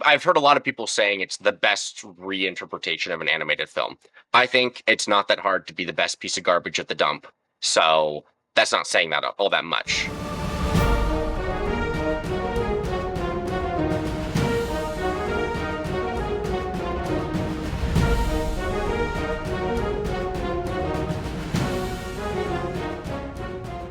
I've heard a lot of people saying it's the best reinterpretation of an animated film. I think it's not that hard to be the best piece of garbage at the dump. So that's not saying that all that much.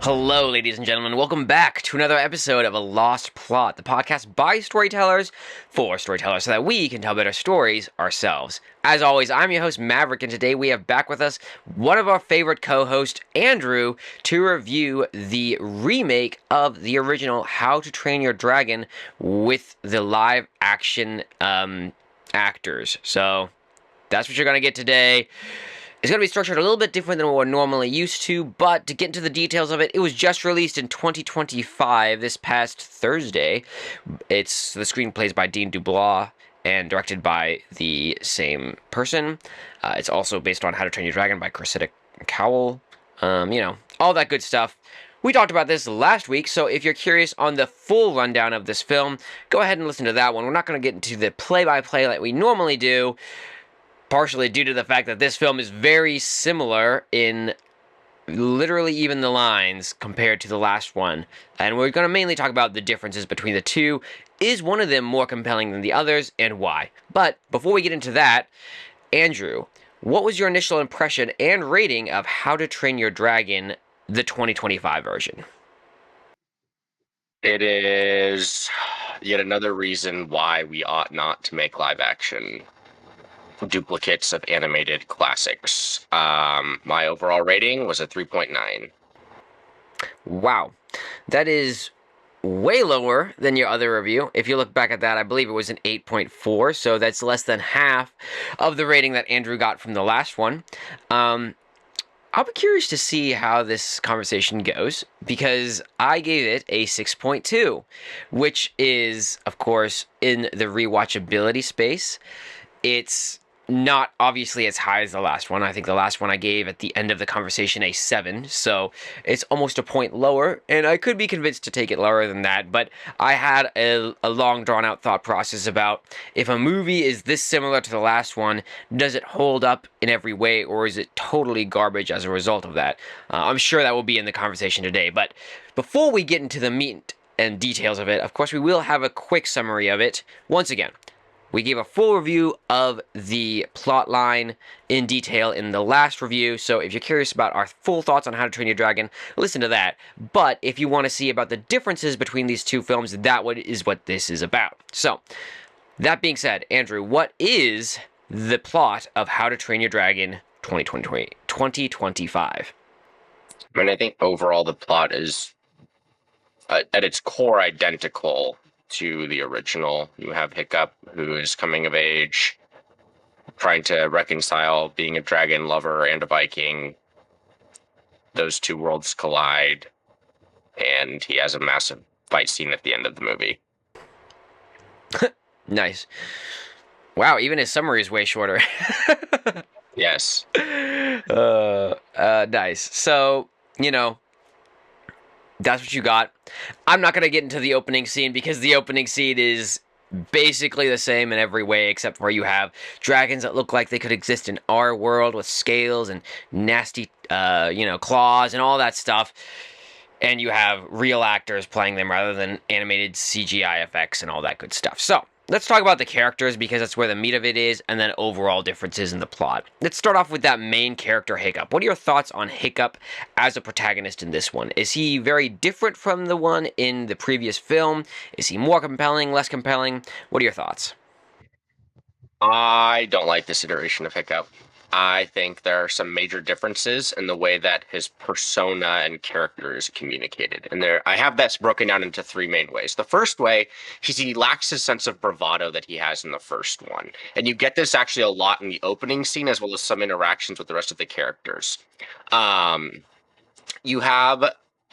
Hello, ladies and gentlemen. Welcome back to another episode of A Lost Plot, the podcast by storytellers for storytellers so that we can tell better stories ourselves. As always, I'm your host, Maverick, and today we have back with us one of our favorite co-hosts, Andrew, to review the remake of the original How to Train Your Dragon with the live-action actors. So, that's what you're going to get today. It's going to be structured a little bit different than what we're normally used to, but to get into the details of it, it was just released in 2025, this past Thursday. The screenplay is by Dean Dubois and directed by the same person. It's also based on How to Train Your Dragon by Cressida Cowell. All that good stuff. We talked about this last week, so if you're curious on the full rundown of this film, go ahead and listen to that one. We're not going to get into the play-by-play like we normally do, partially due to the fact that this film is very similar in literally even the lines compared to the last one. And we're going to mainly talk about the differences between the two. Is one of them more compelling than the others, and why? But before we get into that, Andrew, what was your initial impression and rating of How to Train Your Dragon, the 2025 version? It is yet another reason why we ought not to make live action duplicates of animated classics. My overall rating was a 3.9. Wow. That is way lower than your other review. If you look back at that, I believe it was an 8.4, so that's less than half of the rating that Andrew got from the last one. I'll be curious to see how this conversation goes, because I gave it a 6.2, which is, of course, in the rewatchability space. It's not obviously as high as the last one. I think the last one I gave at the end of the conversation a 7, so it's almost a point lower, and I could be convinced to take it lower than that, but I had a long drawn-out thought process about if a movie is this similar to the last one, does it hold up in every way, or is it totally garbage as a result of that? I'm sure that will be in the conversation today, but before we get into the meat and details of it, of course we will have a quick summary of it. Once again, we gave a full review of the plot line in detail in the last review, so if you're curious about our full thoughts on How to Train Your Dragon, listen to that. But if you want to see about the differences between these two films, that is what this is about. So, that being said, Andrew, what is the plot of How to Train Your Dragon 2025? I mean, I think overall the plot is at its core identical to the original. You have Hiccup, who is coming of age, trying to reconcile being a dragon lover and a Viking. Those two worlds collide, and he has a massive fight scene at the end of the movie. Nice. Wow, even his summary is way shorter. Yes. Nice. So, that's what you got. I'm not going to get into the opening scene because the opening scene is basically the same in every way, except for you have dragons that look like they could exist in our world with scales and nasty, claws and all that stuff. And you have real actors playing them rather than animated CGI effects and all that good stuff. So, let's talk about the characters because that's where the meat of it is, and then overall differences in the plot. Let's start off with that main character, Hiccup. What are your thoughts on Hiccup as a protagonist in this one? Is he very different from the one in the previous film? Is he more compelling, less compelling? What are your thoughts? I don't like this iteration of Hiccup. I think there are some major differences in the way that his persona and character is communicated. And I have that broken down into three main ways. The first way is he lacks his sense of bravado that he has in the first one. And you get this actually a lot in the opening scene, as well as some interactions with the rest of the characters.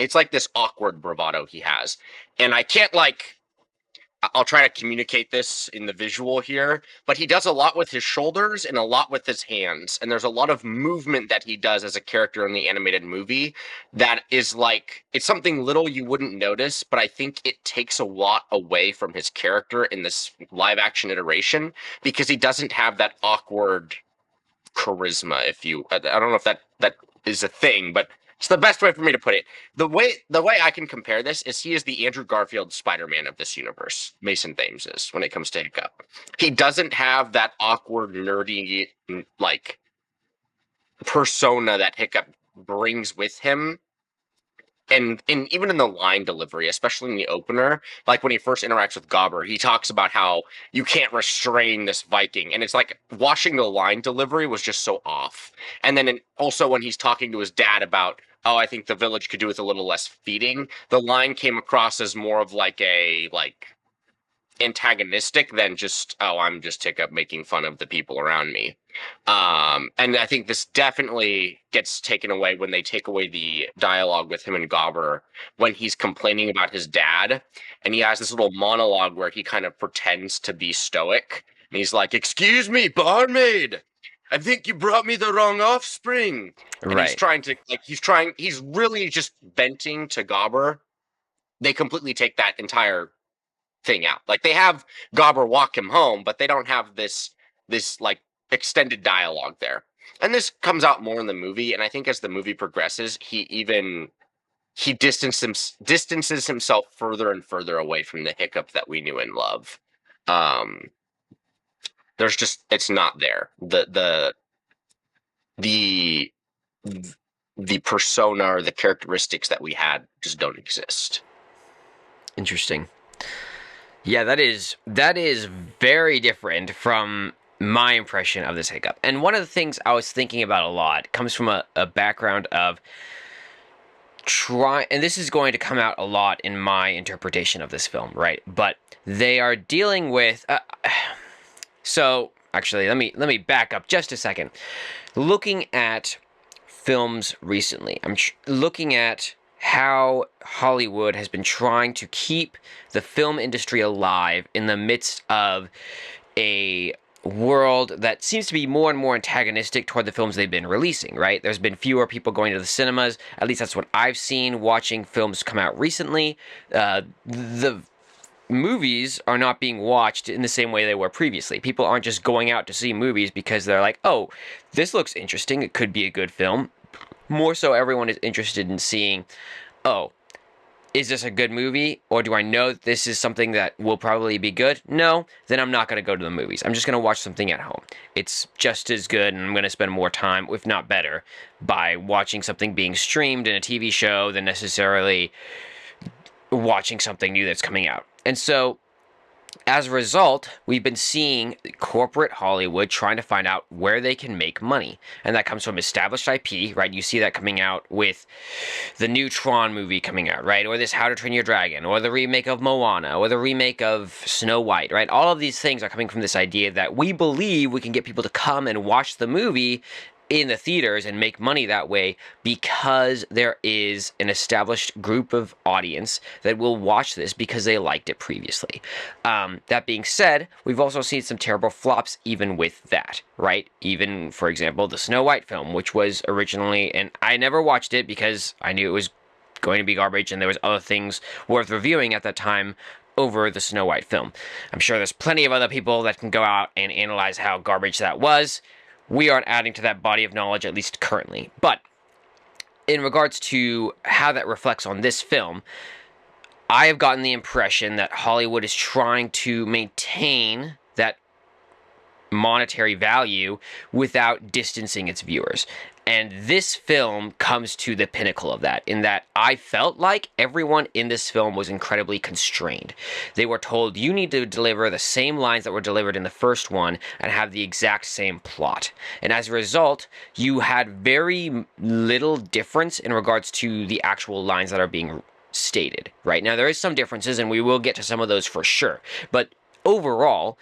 It's like this awkward bravado he has. And I can't I'll try to communicate this in the visual here, but he does a lot with his shoulders and a lot with his hands. And there's a lot of movement that he does as a character in the animated movie that is like, it's something little you wouldn't notice, but I think it takes a lot away from his character in this live action iteration because he doesn't have that awkward charisma. I don't know if that is a thing, but it's the best way for me to put it. The way I can compare this is he is the Andrew Garfield Spider-Man of this universe. Mason Thames is when it comes to Hiccup. He doesn't have that awkward, nerdy like persona that Hiccup brings with him. And even in the line delivery, especially in the opener, like when he first interacts with Gobber, he talks about how you can't restrain this Viking, and it's like watching the line delivery was just so off. And then also when he's talking to his dad about, oh, I think the village could do with a little less feeding, the line came across as more of like a antagonistic than just, oh, I'm just Hiccup making fun of the people around me. And I think this definitely gets taken away when they take away the dialogue with him and Gobber when he's complaining about his dad. And he has this little monologue where he kind of pretends to be stoic. And he's like, "Excuse me, barmaid. I think you brought me the wrong offspring." And he's trying to, he's really just venting to Gobber. They completely take that entire thing out. Like, they have Gobber walk him home, but they don't have this like extended dialogue there. And this comes out more in the movie, and I think as the movie progresses, he distances himself further and further away from the Hiccup that we knew and love. There's just, it's not there. The persona or the characteristics that we had just don't exist. Interesting. Yeah, that is very different from my impression of this Hiccup. And one of the things I was thinking about a lot comes from a background of and this is going to come out a lot in my interpretation of this film, right? But they are dealing with so actually let me back up just a second. Looking at films recently, I'm looking at how Hollywood has been trying to keep the film industry alive in the midst of a world that seems to be more and more antagonistic toward the films they've been releasing, right? There's been fewer people going to the cinemas. At least that's what I've seen watching films come out recently. The movies are not being watched in the same way they were previously. People aren't just going out to see movies because they're like, oh, this looks interesting. It could be a good film. More so, everyone is interested in seeing, oh, is this a good movie? Or do I know that this is something that will probably be good? No, then I'm not going to go to the movies. I'm just going to watch something at home. It's just as good, and I'm going to spend more time, if not better, by watching something being streamed in a TV show than necessarily watching something new that's coming out. And so, as a result, we've been seeing corporate Hollywood trying to find out where they can make money. And that comes from established IP, right? You see that coming out with the new Tron movie coming out, right? Or this How to Train Your Dragon, or the remake of Moana, or the remake of Snow White, right? All of these things are coming from this idea that we believe we can get people to come and watch the movie in the theaters and make money that way because there is an established group of audience that will watch this because they liked it previously. That being said, we've also seen some terrible flops even with that, right? Even, for example, the Snow White film, which was originally, and I never watched it because I knew it was going to be garbage and there was other things worth reviewing at that time over the Snow White film. I'm sure there's plenty of other people that can go out and analyze how garbage that was. We aren't adding to that body of knowledge, at least currently. But in regards to how that reflects on this film, I have gotten the impression that Hollywood is trying to maintain that monetary value without distancing its viewers. And this film comes to the pinnacle of that, in that I felt like everyone in this film was incredibly constrained. They were told, you need to deliver the same lines that were delivered in the first one and have the exact same plot. And as a result, you had very little difference in regards to the actual lines that are being stated, right? Now, there is some differences, and we will get to some of those for sure. But overall,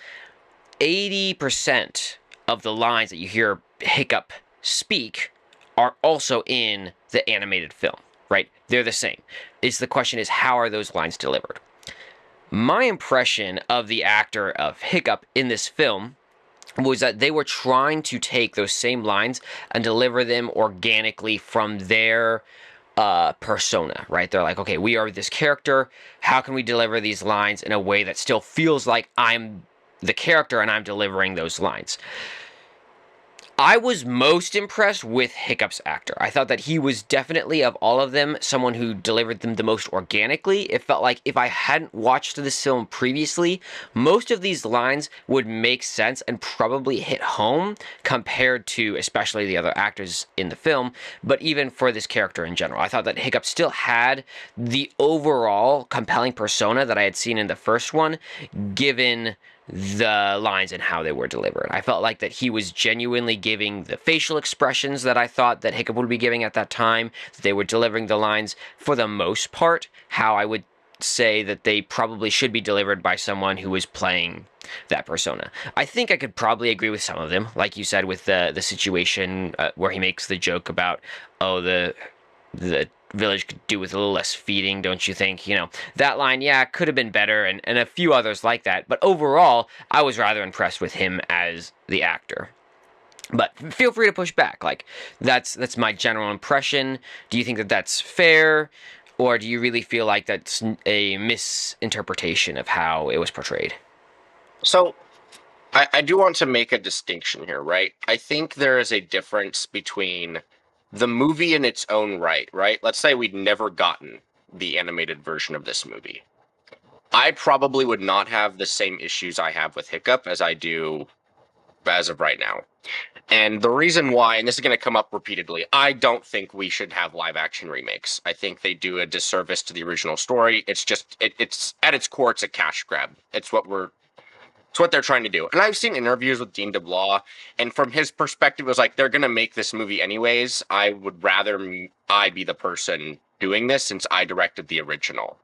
80% of the lines that you hear Hiccup speak are also in the animated film, right? They're the same. The question is, how are those lines delivered? My impression of the actor of Hiccup in this film was that they were trying to take those same lines and deliver them organically from their persona, right? They're like, okay, we are this character. How can we deliver these lines in a way that still feels like I'm the character and I'm delivering those lines? I was most impressed with Hiccup's actor. I thought that he was definitely, of all of them, someone who delivered them the most organically. It felt like if I hadn't watched this film previously, most of these lines would make sense and probably hit home compared to especially the other actors in the film, but even for this character in general. I thought that Hiccup still had the overall compelling persona that I had seen in the first one, given the lines and how they were delivered. I felt like that he was genuinely giving the facial expressions that I thought that Hiccup would be giving at that time. That they were delivering the lines for the most part how I would say that they probably should be delivered by someone who was playing that persona. I think I could probably agree with some of them, like you said, with the situation where he makes the joke about, oh, the village could do with a little less feeding, don't you think? You know, that line, yeah, could have been better, and a few others like that. But overall, I was rather impressed with him as the actor. But feel free to push back. Like, that's my general impression. Do you think that that's fair? Or do you really feel like that's a misinterpretation of how it was portrayed? So I do want to make a distinction here, right? I think there is a difference between the movie in its own right, right? Let's say we'd never gotten the animated version of this movie. I probably would not have the same issues I have with Hiccup as I do as of right now. And the reason why, and this is going to come up repeatedly, I don't think we should have live action remakes. I think they do a disservice to the original story. It's just, it's at its core, it's a cash grab. It's what they're trying to do. And I've seen interviews with Dean DeBlois, and from his perspective, it was like, they're going to make this movie anyways. I would rather I be the person doing this since I directed the original.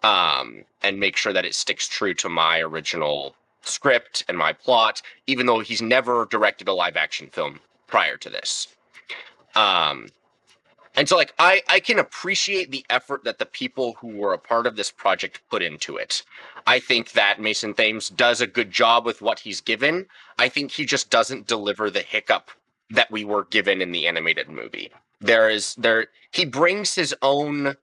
And make sure that it sticks true to my original script and my plot, even though he's never directed a live action film prior to this. And so, like, I can appreciate the effort that the people who were a part of this project put into it. I think that Mason Thames does a good job with what he's given. I think he just doesn't deliver the Hiccup that we were given in the animated movie. He brings his own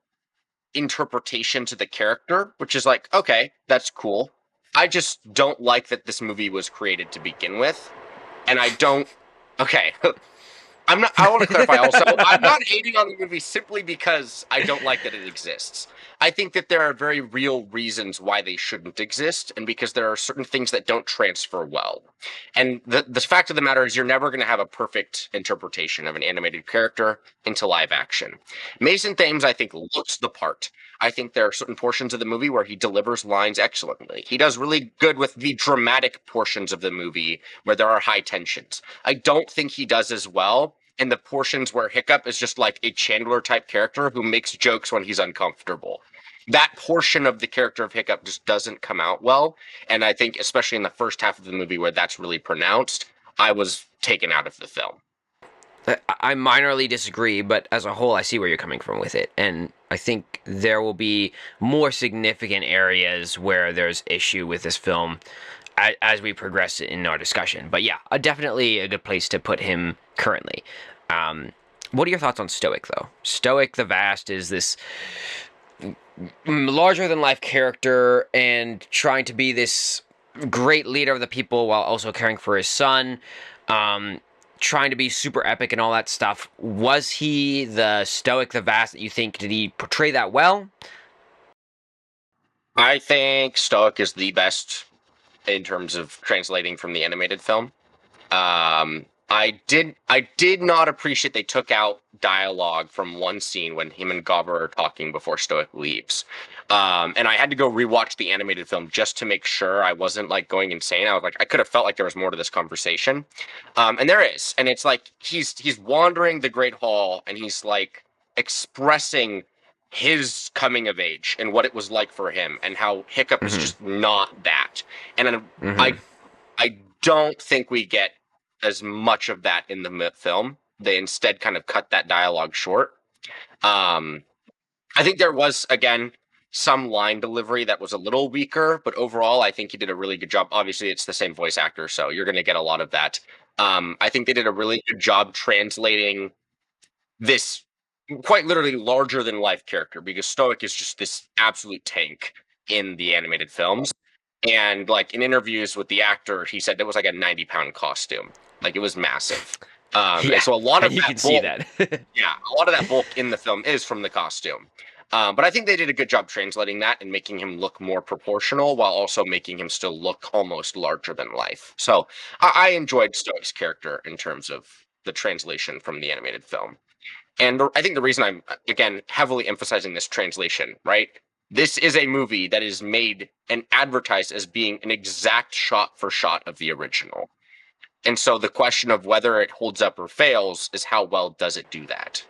interpretation to the character, which is like, okay, that's cool. I just don't like that this movie was created to begin with. And I don't. Okay. I want to clarify also, I'm not hating on the movie simply because I don't like that it exists. I think that there are very real reasons why they shouldn't exist, and because there are certain things that don't transfer well. And the fact of the matter is, you're never going to have a perfect interpretation of an animated character into live action. Mason Thames, I think, looks the part. I think there are certain portions of the movie where he delivers lines excellently. He does really good with the dramatic portions of the movie where there are high tensions. I don't think he does as well in the portions where Hiccup is just like a Chandler type character who makes jokes when he's uncomfortable. That portion of the character of Hiccup just doesn't come out well. And I think, especially in the first half of the movie where that's really pronounced, I was taken out of the film. I minorly disagree, but as a whole, I see where you're coming from with it. And I think there will be more significant areas where there's issue with this film as we progress in our discussion. But yeah, definitely a good place to put him currently. What are your thoughts on Stoic, though? Stoic the Vast is this larger than life character and trying to be this great leader of the people while also caring for his son. Trying to be super epic and all that stuff. Was he the Stoic the Vast that you think? Did he portray that well? I think Stoic is the best in terms of translating from the animated film. I did not appreciate they took out dialogue from one scene when him and Gobber are talking before Stoic leaves. And I had to go rewatch the animated film just to make sure I wasn't like going insane. I was like, I could have felt like there was more to this conversation. And there is. And it's like he's wandering the Great Hall and he's like expressing his coming of age and what it was like for him and how Hiccup is just not that. And I don't think we get as much of that in the film. They instead kind of cut that dialogue short. I think there was, again, some line delivery that was a little weaker, but overall, I think he did a really good job. Obviously, it's the same voice actor, so you're going to get a lot of that. I think they did a really good job translating this quite literally larger than life character, because Stoic is just this absolute tank in the animated films. And like in interviews with the actor, he said it was like a 90-pound costume. Like it was massive. Yeah, And so a lot of and you can that see bulk, that. yeah, a lot of that bulk in the film is from the costume. But I think they did a good job translating that and making him look more proportional while also making him still look almost larger than life. So I enjoyed Stoic's character in terms of the translation from the animated film. And I think the reason I'm, again, heavily emphasizing this translation, right? This is a movie that is made and advertised as being an exact shot for shot of the original. And so the question of whether it holds up or fails is how well does it do that?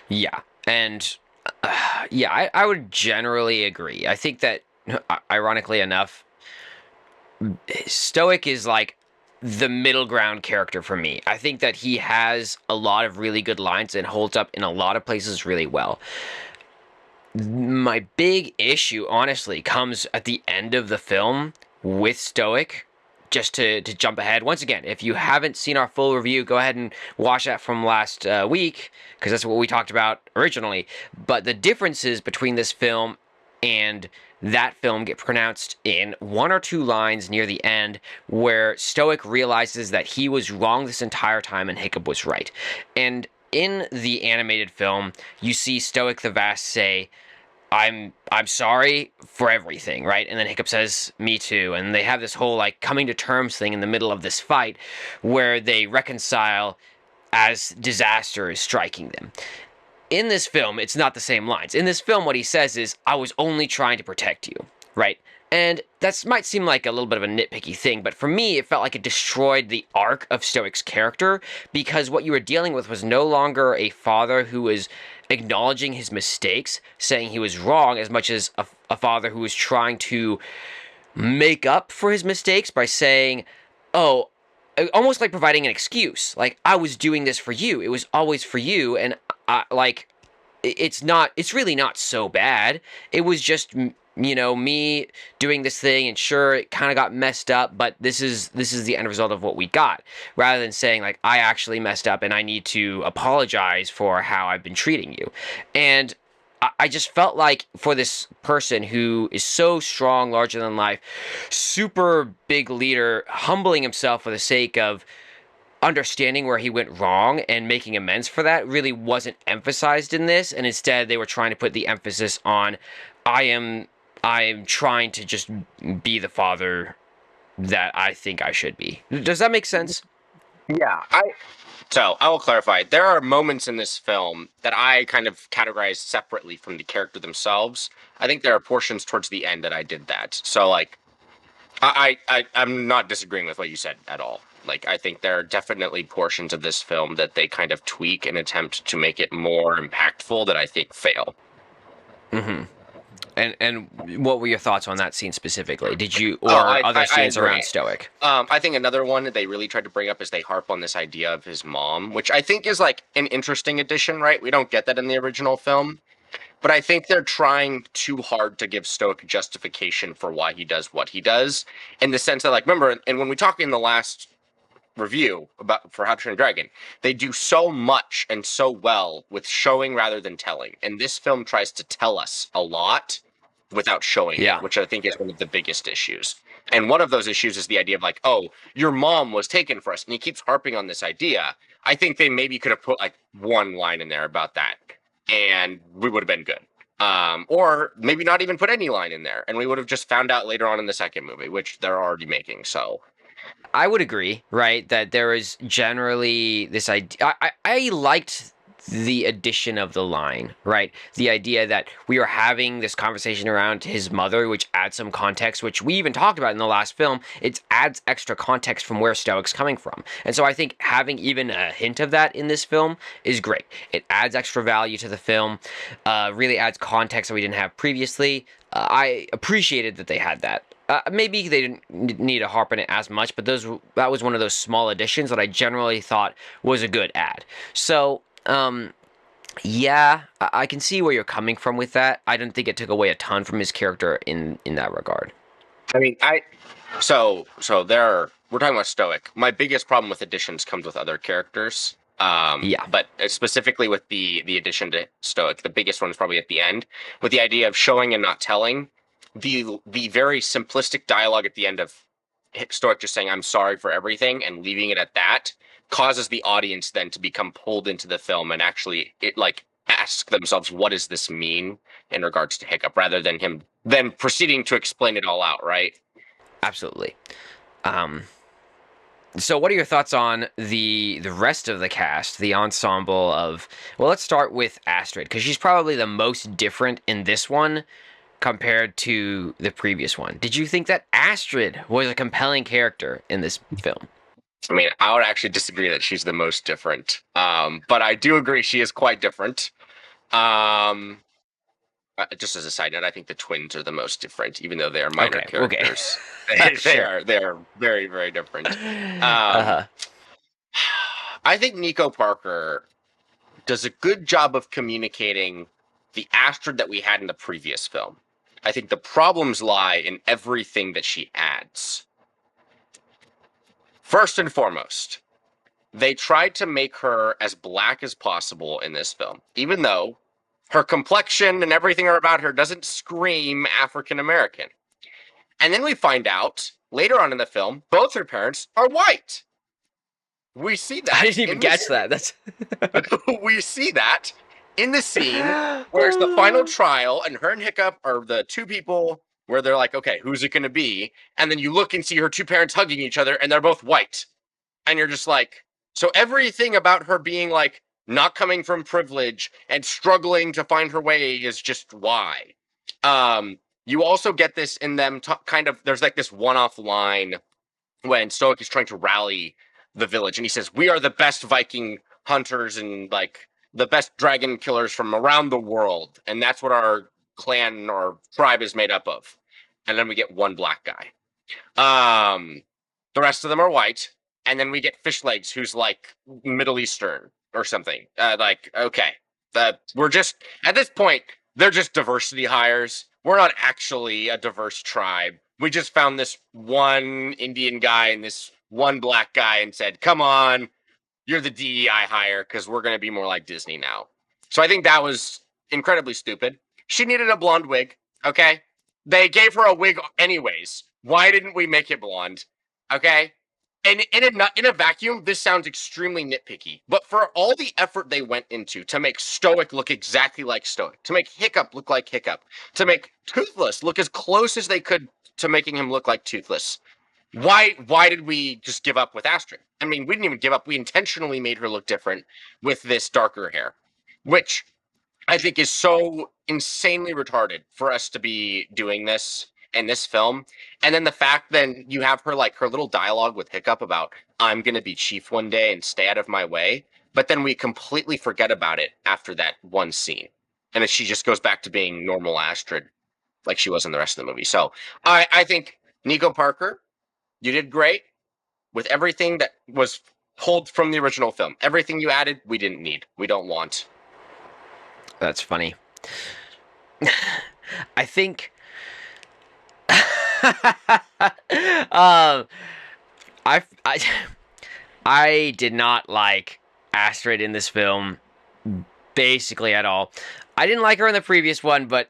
Yeah, and yeah, I would generally agree. I think that, ironically enough, Stoic is like the middle ground character for me. I think that he has a lot of really good lines and holds up in a lot of places really well. My big issue, honestly, comes at the end of the film with Stoic. Just to jump ahead, once again, if you haven't seen our full review, go ahead and watch that from last week, because that's what we talked about originally. But the differences between this film and that film get pronounced in one or two lines near the end, where Stoic realizes that he was wrong this entire time and Hiccup was right. And in the animated film, you see Stoic the Vast say, I'm sorry for everything, right? And then Hiccup says, me too. And they have this whole like coming to terms thing in the middle of this fight where they reconcile as disaster is striking them. In this film, it's not the same lines. In this film, what he says is, I was only trying to protect you, right? And that might seem like a little bit of a nitpicky thing, but for me, it felt like it destroyed the arc of Stoic's character, because what you were dealing with was no longer a father who was acknowledging his mistakes, saying he was wrong, as much as a father who was trying to make up for his mistakes by saying, oh, almost like providing an excuse. Like, I was doing this for you. It was always for you. And it's really not so bad. It was just, me doing this thing, and sure, it kind of got messed up, but this is the end result of what we got, rather than saying like, I actually messed up and I need to apologize for how I've been treating you. And I just felt like for this person who is so strong, larger than life, super big leader, humbling himself for the sake of understanding where he went wrong and making amends for that, really wasn't emphasized in this. And instead they were trying to put the emphasis on, I am trying to just be the father that I think I should be. Does that make sense? Yeah, so I will clarify. There are moments in this film that I kind of categorize separately from the character themselves. I think there are portions towards the end that I did that. So like, I'm not disagreeing with what you said at all. Like, I think there are definitely portions of this film that they kind of tweak and attempt to make it more impactful that I think fail. And what were your thoughts on that scene specifically? Did you, or I other scenes agree. around Stoic? I think another one that they really tried to bring up is they harp on this idea of his mom, which I think is like an interesting addition, right? We don't get that in the original film. But I think they're trying too hard to give Stoic justification for why he does what he does, in the sense that, like, remember, and when we talked in the last review about for How to Train a Dragon, they do so much and so well with showing rather than telling. And this film tries to tell us a lot without showing Yeah. it, which I think is one of the biggest issues. And one of those issues is the idea of like, oh, your mom was taken for us. And he keeps harping on this idea. I think they maybe could have put like one line in there about that, and we would have been good. Or maybe not even put any line in there, and we would have just found out later on in the second movie, which they're already making. So I would agree, right, that there is generally this idea. I liked the addition of the line, right? The idea that we are having this conversation around his mother, which adds some context, which we even talked about in the last film. It adds extra context from where Stoic's coming from. And so I think having even a hint of that in this film is great. It adds extra value to the film, really adds context that we didn't have previously. I appreciated that they had that. Maybe they didn't need to harp on it as much, but that was one of those small additions that I generally thought was a good add. So, Yeah, I can see where you're coming from with that. I don't think it took away a ton from his character in that regard. I mean, so there we're talking about Stoic. My biggest problem with additions comes with other characters. Yeah, But specifically with the addition to Stoic, the biggest one is probably at the end, with the idea of showing and not telling. The very simplistic dialogue at the end of Stoic just saying "I'm sorry for everything" and leaving it at that causes the audience then to become pulled into the film and actually ask themselves, what does this mean in regards to Hiccup, rather than him then proceeding to explain it all out, right? absolutely. Um, so what are your thoughts on the rest of the cast, the ensemble of? Well, let's start with Astrid because she's probably the most different in this one compared to the previous one. Did you think that Astrid was a compelling character in this film? I mean, I would actually disagree that she's the most different. But I do agree she is quite different. Um, just as a side note, I think the twins are the most different, even though they are minor Okay. characters. they Sure. are very very different. Uh-huh. I think Nico Parker does a good job of communicating the Astrid that we had in the previous film. I think the problems lie in everything that she adds. First and foremost, they tried to make her as black as possible in this film, even though her complexion and everything about her doesn't scream African American. And then we find out later on in the film, both her parents are white. We see I that didn't even in the catch that. That's we see that in the scene where it's the final trial, and her and Hiccup are the two people where they're like, okay, who's it going to be? And then you look and see her two parents hugging each other, and they're both white. And you're just like, so everything about her being like not coming from privilege and struggling to find her way is just why. You also get this in them kind of, there's like this one-off line when Stoic is trying to rally the village, and he says, "We are the best Viking hunters and like the best dragon killers from around the world, and that's what our clan or tribe is made up of." And then we get one black guy. The rest of them are white, and then we get Fish Legs, who's like Middle Eastern or something. Okay, we're just at this point they're just diversity hires. We're not actually a diverse tribe. We just found this one Indian guy and this one black guy and said, "Come on, you're the DEI hire because we're going to be more like Disney now." So I think that was incredibly stupid. She needed a blonde wig. Okay, they gave her a wig anyways. Why didn't we make it blonde? Okay. And in a vacuum, this sounds extremely nitpicky. But for all the effort they went into to make Stoic look exactly like Stoic, to make Hiccup look like Hiccup, to make Toothless look as close as they could to making him look like Toothless, why did we just give up with Astrid? I mean, we didn't even give up. We intentionally made her look different with this darker hair, which I think is so insanely retarded for us to be doing this in this film. And then the fact then you have her like her little dialogue with Hiccup about I'm gonna be chief one day and stay out of my way, but then we completely forget about it after that one scene. And then she just goes back to being normal Astrid like she was in the rest of the movie. So I think Nico Parker, you did great with everything that was pulled from the original film. Everything you added, we didn't need. We don't want. That's funny. I think um I I did not like Astrid in this film basically at all. I didn't like her in the previous one, but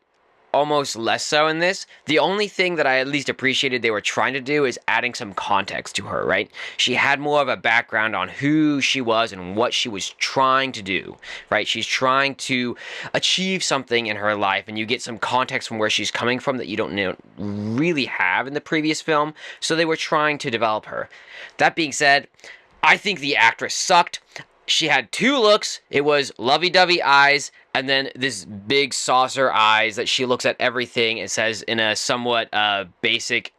almost less so in this. The only thing that I at least appreciated they were trying to do is adding some context to her, right? She had more of a background on who she was and what she was trying to do, right? She's trying to achieve something in her life, and you get some context from where she's coming from that you don't really have in the previous film. So they were trying to develop her. That being said, I think the actress sucked. She had two looks. It was lovey-dovey eyes, and then this big saucer eyes that she looks at everything and says in a somewhat basic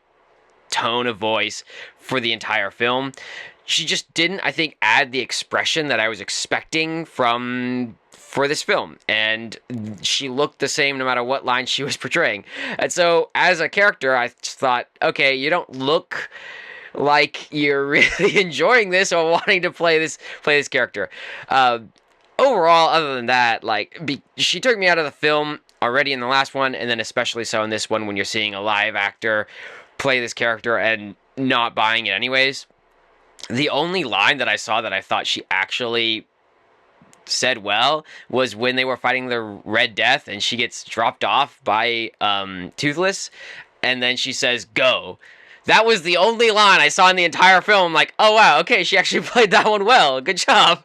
tone of voice for the entire film. She just didn't, I think, add the expression that I was expecting for this film, and she looked the same no matter what line she was portraying. And so, as a character, I just thought, okay, you don't look like you're really enjoying this or wanting to play this character. overall, other than that, like she took me out of the film already in the last one, and then especially so in this one when you're seeing a live actor play this character and not buying it anyways. The only line that I saw that I thought she actually said well was when they were fighting the Red Death and she gets dropped off by Toothless, and then she says go. That was the only line I saw in the entire film. I'm like, oh wow, okay, she actually played that one well. Good job.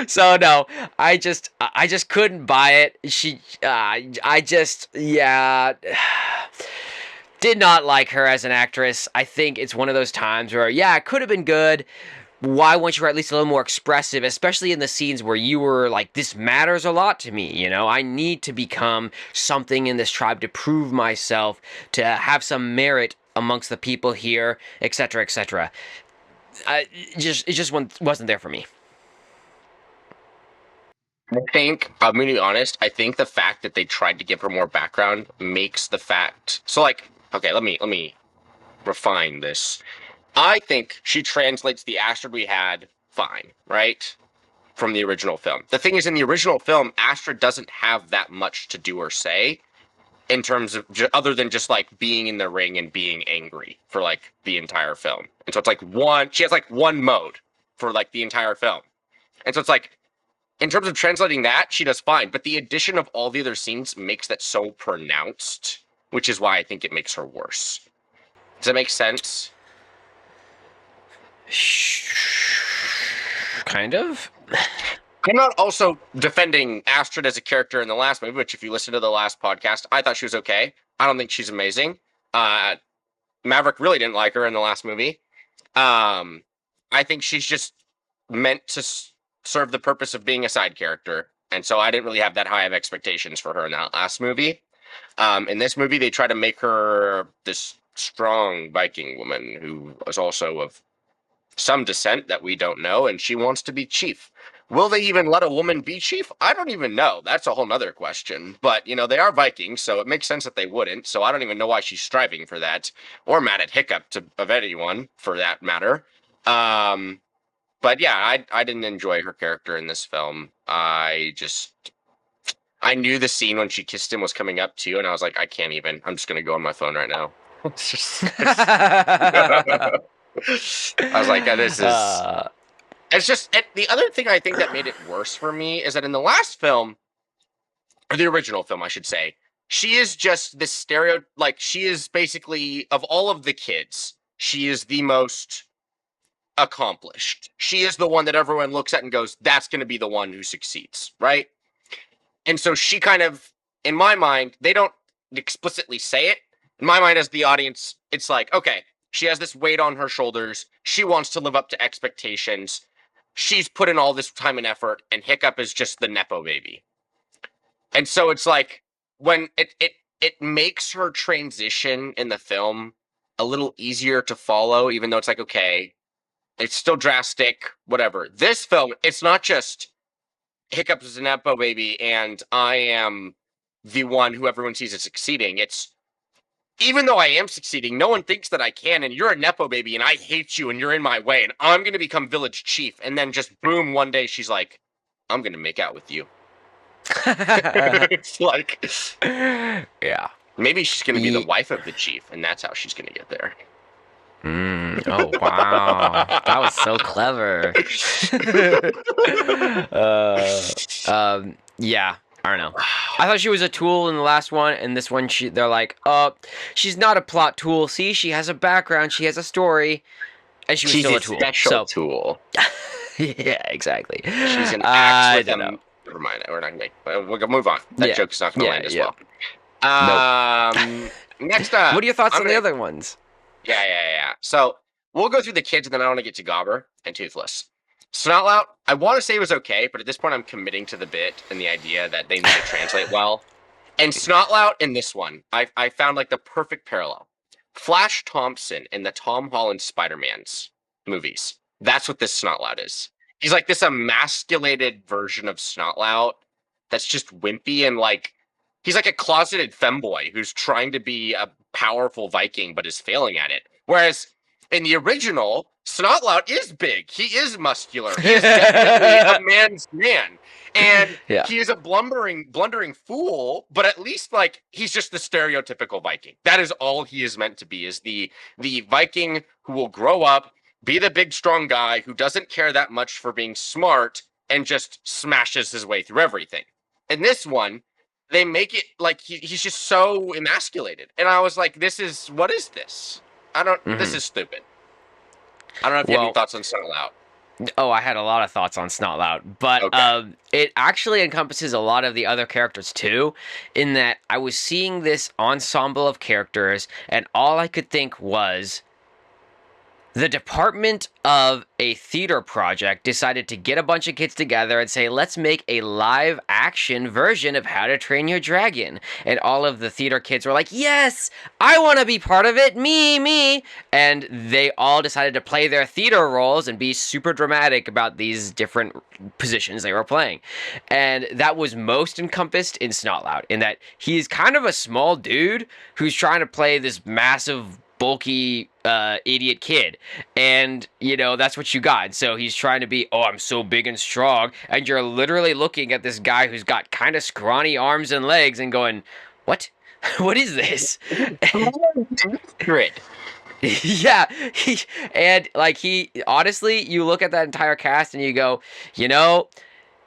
So no, I just couldn't buy it. I just did not like her as an actress. I think it's one of those times where it could have been good. Why weren't you at least a little more expressive, especially in the scenes where you were like, this matters a lot to me, you know? I need to become something in this tribe to prove myself, to have some merit amongst the people here, etc., etc. It just wasn't there for me. I think, I'm going to be honest, I think the fact that they tried to give her more background makes the fact... So, like, okay, let me refine this. I think she translates the Astrid we had fine, right? From the original film. The thing is, in the original film, Astrid doesn't have that much to do or say in terms of, other than just, like, being in the ring and being angry for, like, the entire film. And so it's, like, she has, like, one mode for, like, the entire film. And so it's, like, in terms of translating that, she does fine. But the addition of all the other scenes makes that so pronounced, which is why I think it makes her worse. Does that make sense? Kind of. I'm not also defending Astrid as a character in the last movie, which if you listen to the last podcast, I thought she was okay. I don't think she's amazing. Maverick really didn't like her in the last movie. I think she's just meant to serve the purpose of being a side character. And so I didn't really have that high of expectations for her in that last movie. In this movie, they try to make her this strong Viking woman who is also of some descent that we don't know, and she wants to be chief. Will they even let a woman be chief? I don't even know. That's a whole nother question. But, you know, they are Vikings, so it makes sense that they wouldn't. So I don't even know why she's striving for that. Or mad at Hiccup, of anyone, for that matter. But yeah, I didn't enjoy her character in this film. I knew the scene when she kissed him was coming up too, and I was like, I can't even. I'm just going to go on my phone right now. I was like, this is... It's just... the other thing I think that made it worse for me is that in the last film, or the original film, I should say, she is just this like, she is basically, of all of the kids, she is the most accomplished. She is the one that everyone looks at and goes, that's going to be the one who succeeds, right? And so she kind of, in my mind, they don't explicitly say it. In my mind, as the audience, it's like, okay, she has this weight on her shoulders. She wants to live up to expectations. She's put in all this time and effort, and Hiccup is just the Nepo baby. And so it's like, when it makes her transition in the film a little easier to follow, even though it's like, okay, it's still drastic, whatever. This film, it's not just Hiccup is a Nepo baby and I am the one who everyone sees as succeeding. It's, even though I am succeeding, no one thinks that I can, and you're a Nepo baby and I hate you and you're in my way and I'm going to become village chief. And then just boom, one day she's like, I'm going to make out with you. It's like... Yeah. Maybe she's going to be the wife of the chief, and that's how she's going to get there. Oh, wow. That was so clever. Yeah, I don't know. I thought she was a tool in the last one, and this one, they're like, she's not a plot tool. See, she has a background, she has a story, and she's still a tool. Special tool. Yeah, exactly. She's an axe with them. Never mind, we're not going to we'll move on. That joke is not going to land as well. Nope. Next up. What are your thoughts on the other ones? Yeah. So we'll go through the kids, and then I want to get to Gobber and Toothless. Snotlout, I want to say it was okay, but at this point I'm committing to the bit and the idea that they need to translate well. And Snotlout in this one, I found like the perfect parallel. Flash Thompson in the Tom Holland Spider-Man's movies. That's what this Snotlout is. He's like this emasculated version of Snotlout that's just wimpy and like, he's like a closeted femboy who's trying to be a powerful Viking but is failing at it. Whereas In the original, Snotlout is big. He is muscular. He is definitely a man's man. And Yeah. he is a blundering fool, but at least like he's just the stereotypical Viking. That is all he is meant to be, is the Viking who will grow up, be the big strong guy who doesn't care that much for being smart and just smashes his way through everything. In this one, they make it like he's just so emasculated. And I was like, what is this? This is stupid. I don't know if you have any thoughts on Snotlout. Oh, I had a lot of thoughts on Snotlout, but Okay. it actually encompasses a lot of the other characters too, in that I was seeing this ensemble of characters, and all I could think was, the department of a theater project decided to get a bunch of kids together and say, let's make a live action version of How to Train Your Dragon. And all of the theater kids were like, yes, I want to be part of it, me. And they all decided to play their theater roles and be super dramatic about these different positions they were playing. And that was most encompassed in Snotlout, in that he's kind of a small dude who's trying to play this massive, bulky idiot kid, and that's what you got. So he's trying to be, oh, I'm so big and strong, and you're literally looking at this guy who's got kind of scrawny arms and legs and going, what what is this? Grid. Yeah, he honestly, you look at that entire cast and you go,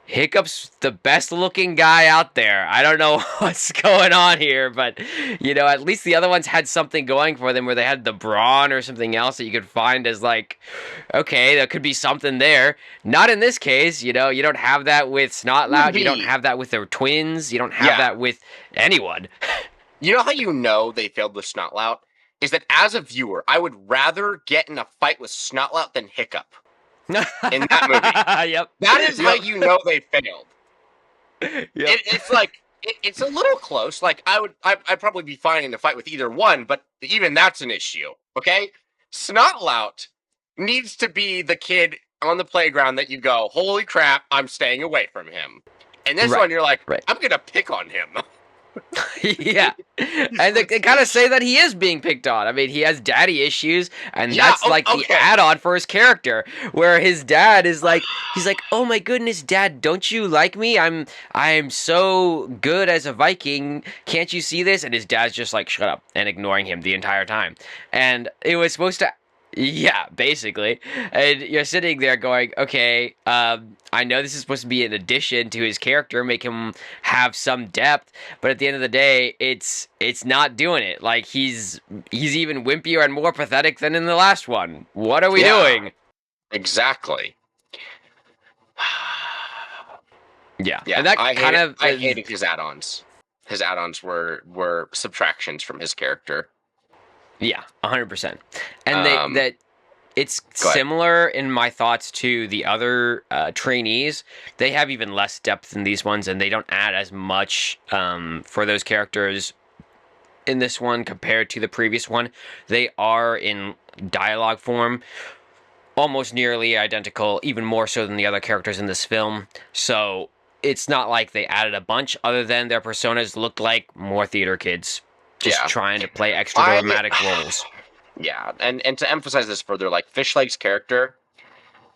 Hiccup's the best looking guy out there. I don't know what's going on here, but at least the other ones had something going for them, where they had the brawn or something else that you could find as like, okay, there could be something there. Not in this case, you don't have that with Snotlout, you don't have that with their twins, you don't have that with anyone. You know how they failed with Snotlout? Is that as a viewer, I would rather get in a fight with Snotlout than Hiccup. In that movie. Yep. That is how they failed. Yep. It's like it's a little close. Like I'd probably be fine in a fight with either one, but even that's an issue. Okay? Snotlout needs to be the kid on the playground that you go, holy crap, I'm staying away from him. And this one you're like, I'm gonna pick on him. Yeah, and they kind of say that he is being picked on. I mean, he has daddy issues, and that's the add-on for his character, where his dad is like, he's like, oh my goodness, Dad, don't you like me? I'm so good as a Viking. Can't you see this? And his dad's just like, shut up, and ignoring him the entire time. And it was supposed to. Yeah, basically. And you're sitting there going, okay, I know this is supposed to be an addition to his character, make him have some depth, but at the end of the day, it's not doing it. Like, he's even wimpier and more pathetic than in the last one. What are we doing? Exactly. Yeah. And that I hated his add-ons. His add-ons were subtractions from his character. Yeah, 100%. And that it's similar in my thoughts to the other trainees. They have even less depth in these ones, and they don't add as much for those characters in this one compared to the previous one. They are in dialogue form, almost nearly identical, even more so than the other characters in this film. So it's not like they added a bunch, other than their personas looked like more theater kids. Just trying to play extra dramatic roles. Yeah, and to emphasize this further, like Fishleg's character,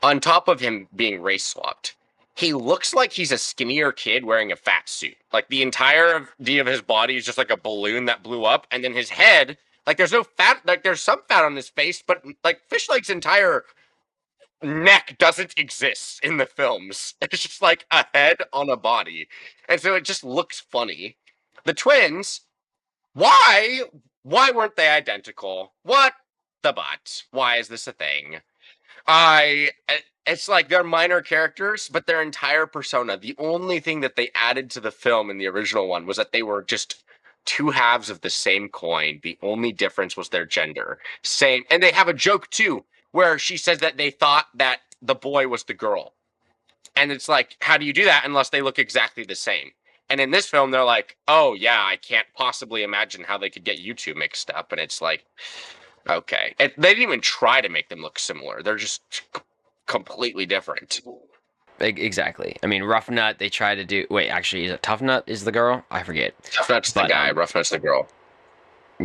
on top of him being race swapped, he looks like he's a skinnier kid wearing a fat suit. Like the entirety of his body is just like a balloon that blew up, and then his head, like there's no fat, like there's some fat on his face, but like Fishleg's entire neck doesn't exist in the films. It's just like a head on a body, and so it just looks funny. The twins. Why weren't they identical? What the butt? Why is this a thing? It's like they're minor characters, but their entire persona, the only thing that they added to the film in the original one was that they were just two halves of the same coin. The only difference was their gender. Same. And they have a joke too, where she says that they thought that the boy was the girl. And it's like, how do you do that unless they look exactly the same? And in this film, they're like, oh, yeah, I can't possibly imagine how they could get you two mixed up. And it's like, okay. They didn't even try to make them look similar. They're just completely different. Exactly. I mean, Rough Nut, they try to do... Wait, actually, is it Tough Nut is the girl? I forget. Tough Nut's the guy. Rough Nut's the girl.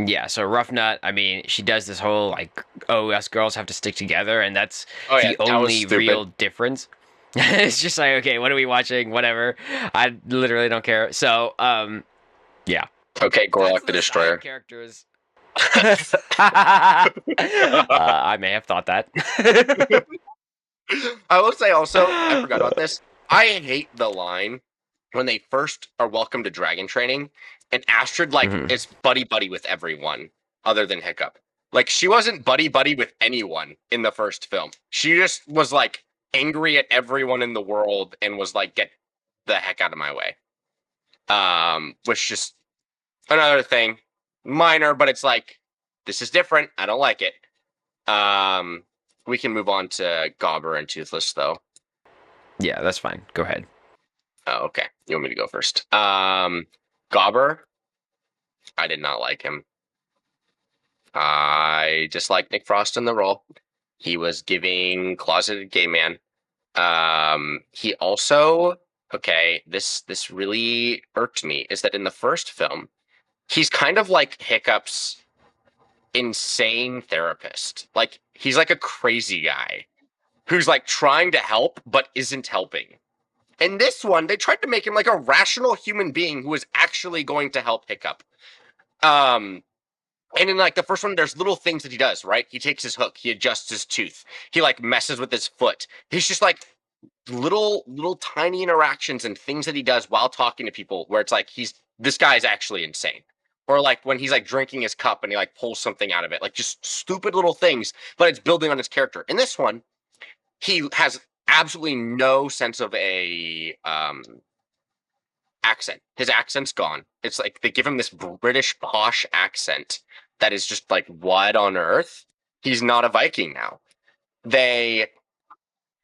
Yeah, so Rough Nut, I mean, she does this whole like, oh, us girls have to stick together, and that's Oh yeah, the that was only stupid. real difference. It's just like, okay, what are we watching? Whatever. I literally don't care. So, yeah, Okay, that's Gorlock the the side Destroyer. characters. I may have thought that. I will say also, I forgot about this. I hate the line when they first are welcome to dragon training, and Astrid like Mhm. is buddy buddy with everyone other than Hiccup. Like she wasn't buddy buddy with anyone in the first film. She just was like angry at everyone in the world and was like, "Get the heck out of my way." Which just another thing, minor, but it's like this is different. I don't like it. Um, we can move on to Gobber and Toothless though. Yeah, that's fine. Go ahead. Oh, okay. You want me to go first? Gobber, I did not like him. I disliked Nick Frost in the role. He was giving closeted gay man. He also, okay, this really irked me, is that in the first film, he's kind of like Hiccup's insane therapist. Like he's like a crazy guy who's like trying to help but isn't helping. In this one, they tried to make him like a rational human being who is actually going to help Hiccup. Um, and in like the first one, there's little things that he does, right? He takes his hook, he adjusts his tooth, he like messes with his foot. He's just like little tiny interactions and things that he does while talking to people where it's like this guy's actually insane. Or like when he's like drinking his cup and he like pulls something out of it, like just stupid little things, but it's building on his character. In this one, he has absolutely no sense of a accent. His accent's gone. It's like they give him this British posh accent that is just like, what on earth? He's not a Viking now. They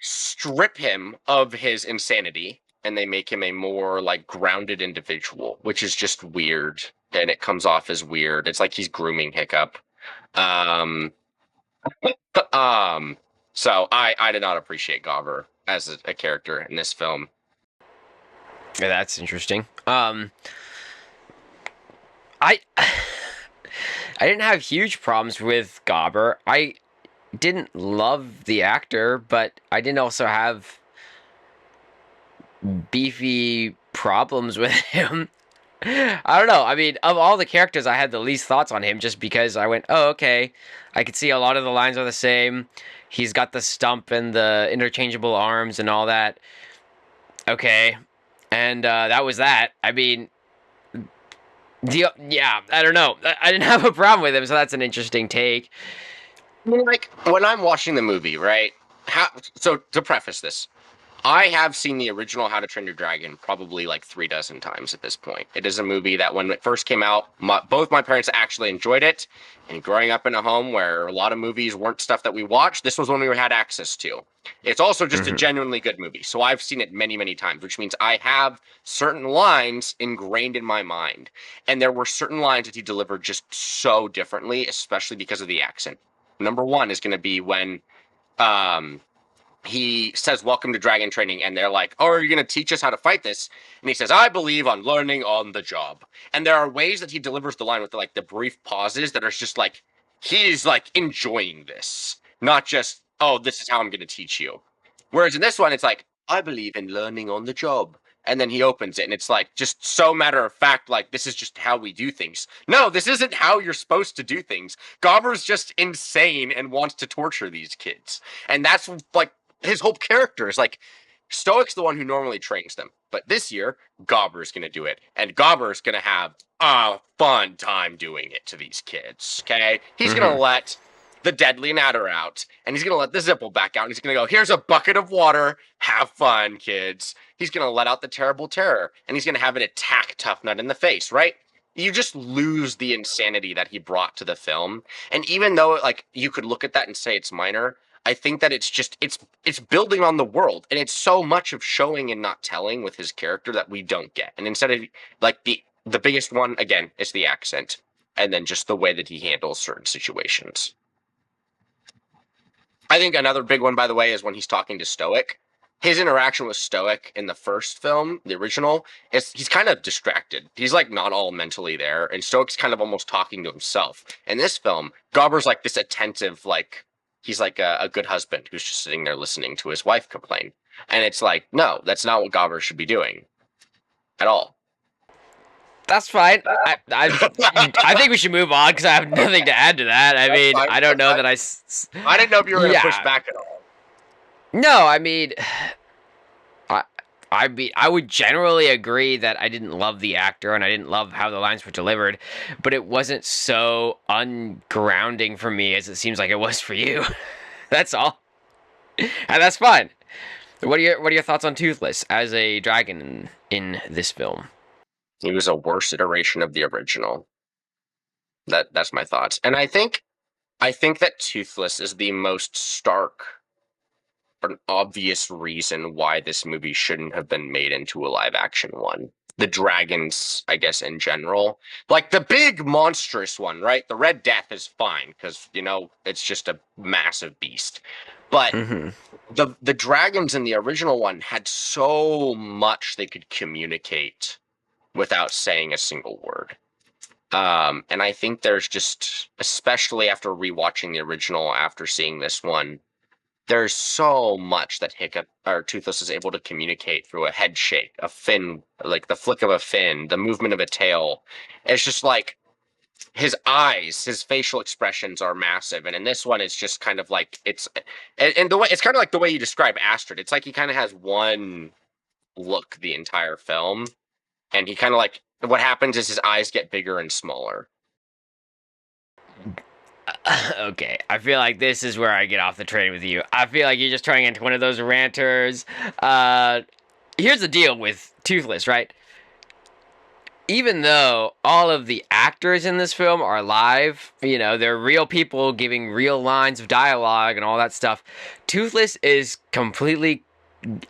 strip him of his insanity and they make him a more like grounded individual, which is just weird. And it comes off as weird. It's like he's grooming Hiccup. Um, um, so I did not appreciate Gobber as a character in this film. Yeah, that's interesting. I I didn't have huge problems with Gobber. I didn't love the actor, but I didn't also have beefy problems with him. I don't know. I mean, of all the characters, I had the least thoughts on him just because I went, oh, okay. I could see a lot of the lines are the same. He's got the stump and the interchangeable arms and all that. Okay. And that was that. I mean, yeah, I don't know. I didn't have a problem with him, so that's an interesting take. I mean, like when I'm watching the movie, right? So to preface this, I have seen the original How to Train Your Dragon probably like 3 dozen times at this point. It is a movie that when it first came out, both my parents actually enjoyed it. And growing up in a home where a lot of movies weren't stuff that we watched, this was one we had access to. It's also just a Mm-hmm. genuinely good movie. So I've seen it many, many times, which means I have certain lines ingrained in my mind. And there were certain lines that he delivered just so differently, especially because of the accent. Number one is going to be when um, he says, "Welcome to Dragon Training," and they're like, "Oh, are you going to teach us how to fight this?" And he says, "I believe on learning on the job." And there are ways that he delivers the line with like the brief pauses that are just like he's like enjoying this, not just, "Oh, this is how I'm going to teach you." Whereas in this one, it's like, "I believe in learning on the job." And then he opens it and it's like just so matter of fact, like this is just how we do things. No, this isn't how you're supposed to do things. Gobber's just insane and wants to torture these kids. And that's like his whole character is like Stoic's the one who normally trains them, but this year Gobber's gonna do it, and Gobber's gonna have a fun time doing it to these kids. Okay, he's gonna Mm-hmm. let the deadly natter out, and he's gonna let the zipple back out, and he's gonna go, "Here's a bucket of water. Have fun, kids." He's gonna let out the terrible terror, and he's gonna have it attack Tough Nut in the face. Right? You just lose the insanity that he brought to the film, and even though like you could look at that and say it's minor, I think that it's building on the world, and it's so much of showing and not telling with his character that we don't get. And instead of like the biggest one again, is the accent, and then just the way that he handles certain situations. I think another big one, by the way, is when he's talking to Stoic. his interaction with Stoic in the first film, the original, he's kind of distracted. He's like not all mentally there, and Stoic's kind of almost talking to himself. In this film, Gobber's like this attentive, like he's like a good husband who's just sitting there listening to his wife complain. And it's like, no, that's not what Gobber should be doing at all. That's fine. I think we should move on because I have nothing to add to that. I mean, I don't know that I didn't know if you were going to push back at all. No, I mean, I would generally agree that I didn't love the actor and I didn't love how the lines were delivered, but it wasn't so ungrounding for me as it seems like it was for you. That's all, and that's fine. What are your thoughts on Toothless as a dragon in this film? He was a worse iteration of the original. That's my thoughts. And I think that Toothless is the most stark or obvious reason why this movie shouldn't have been made into a live action one. The dragons, I guess, in general. Like the big monstrous one, right? The Red Death is fine because, it's just a massive beast. But the dragons in the original one had so much they could communicate without saying a single word. And I think there's just, especially after rewatching the original, after seeing this one, there's so much that Hiccup or Toothless is able to communicate through a head shake, a fin, like the flick of a fin, the movement of a tail. It's just like his eyes, his facial expressions are massive. And in this one, it's just kind of like and the way it's kind of like the way you describe Astrid. It's like he kind of has one look the entire film. And he kind of like, what happens is his eyes get bigger and smaller. Okay, I feel like this is where I get off the train with you. I feel like you're just turning into one of those ranters. Here's the deal with Toothless, right? Even though all of the actors in this film are live, they're real people giving real lines of dialogue and all that stuff, Toothless is completely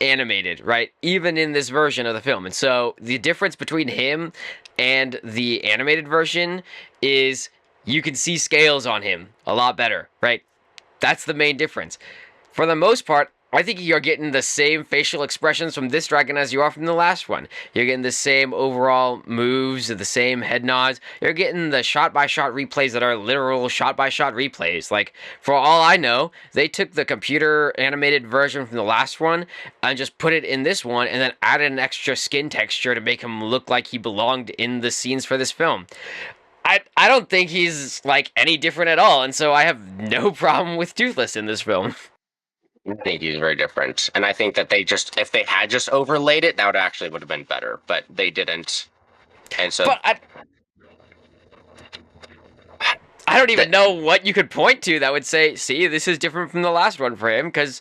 animated, right? Even in this version of the film. And so the difference between him and the animated version is you can see scales on him a lot better, right? That's the main difference. For the most part, I think you're getting the same facial expressions from this dragon as you are from the last one. You're getting the same overall moves, the same head nods. You're getting the shot-by-shot replays that are literal shot-by-shot replays. Like, for all I know, they took the computer animated version from the last one and just put it in this one and then added an extra skin texture to make him look like he belonged in the scenes for this film. I don't think he's, like, any different at all, and so I have no problem with Toothless in this film. I think he's very different. And I think that if they had just overlaid it, that would have been better. But they didn't. And so. But I don't even know what you could point to that would say, see, this is different from the last one for him, because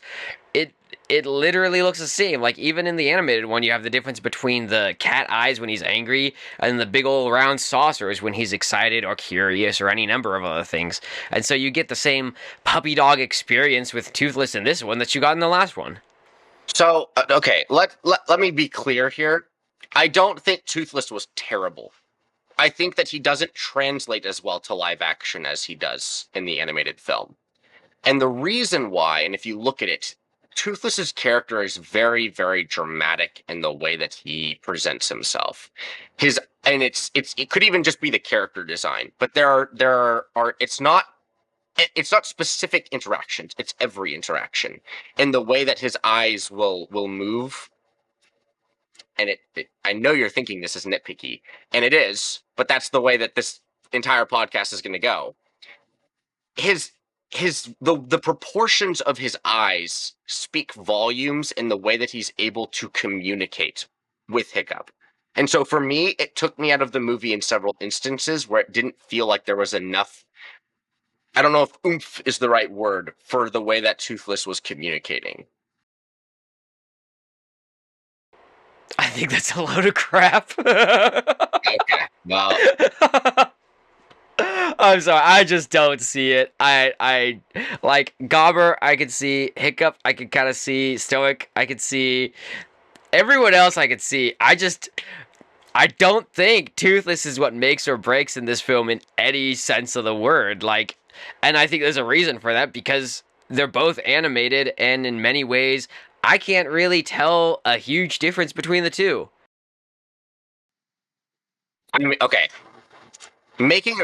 it literally looks the same. Like, even in the animated one, you have the difference between the cat eyes when he's angry and the big old round saucers when he's excited or curious or any number of other things. And so you get the same puppy dog experience with Toothless in this one that you got in the last one. So, okay, let me be clear here. I don't think Toothless was terrible. I think that he doesn't translate as well to live action as he does in the animated film. And the reason why, and if you look at it, Toothless's character is very, very dramatic in the way that he presents himself. It could even just be the character design, but it's not specific interactions. It's every interaction, and the way that his eyes will move. And I know you're thinking this is nitpicky, and it is, but that's the way that this entire podcast is going to go. The proportions of his eyes speak volumes in the way that he's able to communicate with Hiccup. And so for me, it took me out of the movie in several instances where it didn't feel like there was enough, I don't know if oomph is the right word, for the way that Toothless was communicating. I think that's a load of crap. Okay, well... I'm sorry, I just don't see it. I like Gobber, I could see Hiccup, I could kind of see Stoic, I could see everyone else I could see. I don't think Toothless is what makes or breaks in this film in any sense of the word. Like, and I think there's a reason for that because they're both animated, and in many ways, I can't really tell a huge difference between the two. I mean, okay.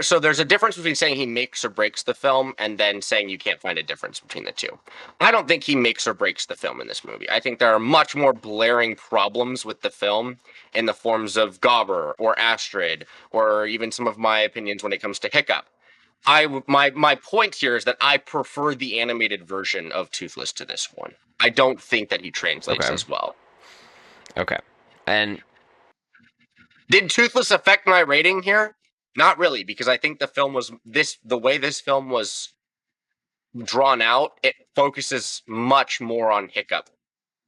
So there's a difference between saying he makes or breaks the film and then saying you can't find a difference between the two. I don't think he makes or breaks the film in this movie. I think there are much more blaring problems with the film in the forms of Gobber or Astrid or even some of my opinions when it comes to Hiccup. My point here is that I prefer the animated version of Toothless to this one. I don't think that he translates Okay. as well. Okay. And Did Toothless affect my rating here? Not really, because I think the way this film was drawn out, it focuses much more on Hiccup